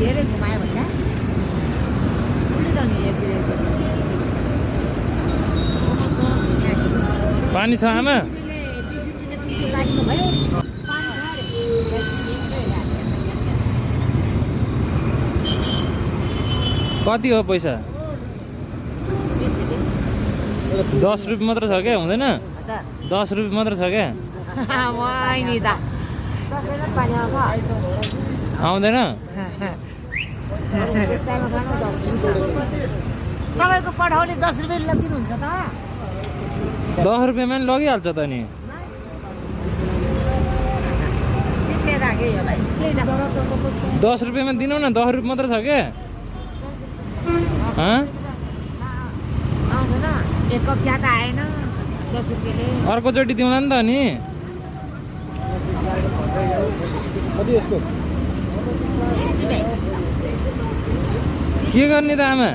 धेरै घुमायो भने पानी छ आमा? कति हो पैसा? 10 रुपियाँ मात्र छ क्या? हुँदैन? 10 रुपियाँ मात्र छ क्या? आउँदैन? तपाईँको पठाउने 10 रुपियाँ लगिदिनुहुन्छ त? 10 रुपियाँमा नि लगिहाल्छ त नि। 10 रुपियाँमा दिनु न, 10 रुपियाँ मात्र छ क्या? एक कप चिया त आएन 10 रुपियाँले। अर्कोचोटि दिउँला नि त नि। के गर्ने त आमा?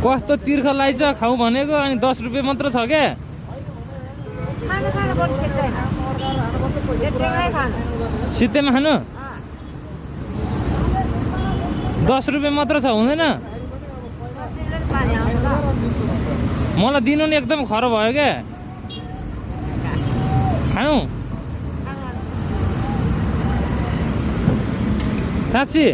कस्तो तिर्खा लाइछ खाऊ भनेको, अनि 10 रुपियाँ मात्र छ क्या? सित्तैमा खानु? 10 रुपियाँ मात्र छ, हुँदैन? मलाई दिनु नि, एकदम खरो भयो क्या। खानु साँच्ची?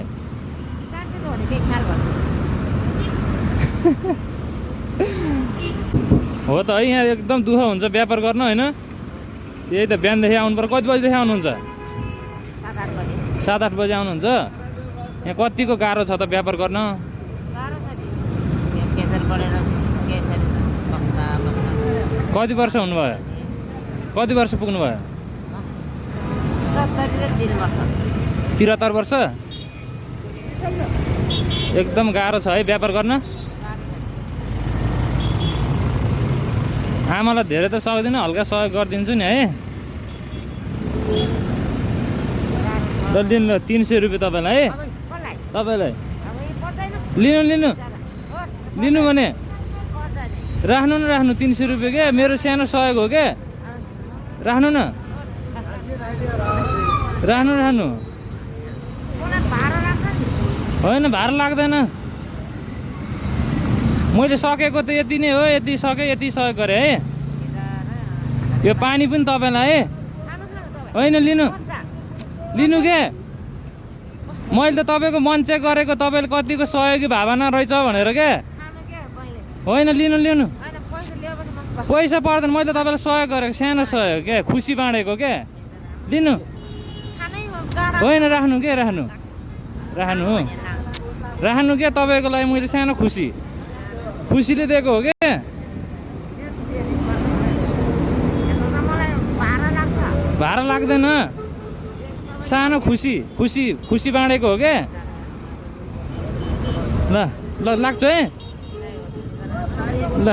हो त है, यहाँ एकदम दुःख हुन्छ व्यापार गर्न होइन? यही त बिहानदेखि आउनु पर्यो। कति बजीदेखि आउनुहुन्छ? 7-8 बजी आउनुहुन्छ? यहाँ कतिको गाह्रो छ त व्यापार गर्न? कति वर्ष हुनुभयो? कति वर्ष पुग्नुभयो? 73 वर्ष? एकदम गाह्रो छ है व्यापार गर्न। आमालाई धेरै त सक्दिनँ, हल्का सहयोग गरिदिन्छु नि है। ल लिनु, 300 रुपियाँ तपाईँलाई है। तपाईँलाई लिनु लिनु लिनु भने राख्नु न, राख्नु 300 रुपियाँ क्या, मेरो सानो सहयोग हो क्या। राख्नु न, राख्नु राख्नु। होइन भाडा लाग्दैन, मैले सकेको त यति नै हो। यति सकेँ, यति सहयोग गरेँ है। यो पानी पनि तपाईँलाई है। होइन लिनु लिनु के, मैले त तपाईँको मन चेक गरेको, तपाईँले कतिको सहयोगी भावना रहेछ भनेर क्या। होइन लिनु लिनु, पैसा पर्दैन, मैले त तपाईँलाई सहयोग गरेको, सानो सहयोग क्या, खुसी बाँडेको क्या। लिनु। होइन राख्नु के, राख्नु राख्नु राख्नु क्या, तपाईँको लागि मैले सानो खुसीले दिएको हो क्या। भाडा लाग्दैन, सानो खुसी बाँडेको हो क्या। ल ल लाग्छ है। ल